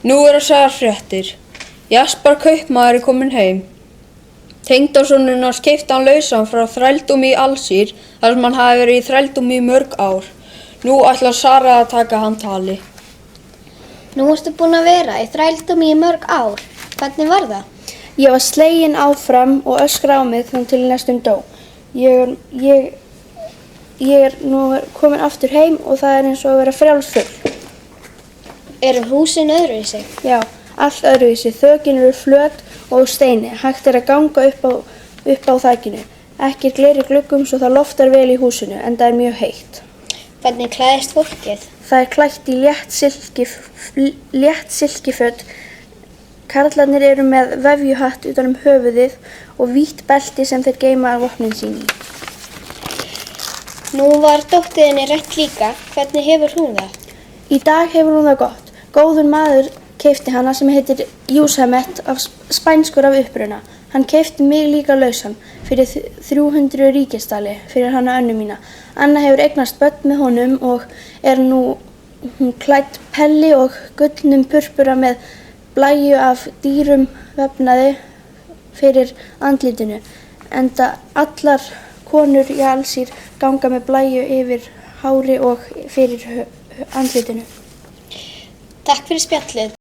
Nú að segja fréttir. Jaspar kaupmaður kominn heim. Tengdasonurinn hans keypti hann lausan frá þrældómi í Alsír þar sem hann hafi verið í þrældómi í mörg ár. Nú ætlar Sara að taka hann tali. Nú ertu búin að vera í þrældómi í mörg ár. Hvernig var það? Ég var slegin áfram og öskraði á mig þannig til næstum dó. Ég er nú komin aftur heim og það er eins og að vera frjáls fugl. Eru húsin öðruvísi? Já, allt öðruvísi. Þökin eru flöt og úr steini. Hægt er að ganga upp á þakinu. Ekki gler í gluggum svo það loftar vel í húsinu en það er mjög heitt. Hvernig klæðist fólkið? Það er klætt í létt silkiföt. Karlarnir eru með vefjuhatt utan höfuðið og vítt belti sem þeir geyma vopnin sín í. Nú var dóttirinni rætt líka. Hvernig hefur hún það? Í dag hefur hún það gott. Góður maður keypti hana sem heitir Júsamet, spænskur af uppruna. Hann keypti mig líka lausan fyrir 300 ríkisdali fyrir hana Önnu mína. Anna hefur eignast börn með honum og er nú klædd pelli og gullnum purpura með blæju af dýrum vefnaði fyrir andlitinu. Enda allar konur í Alsír ganga með blæju yfir hári og fyrir andlitinu. Takk fyrir spjallið.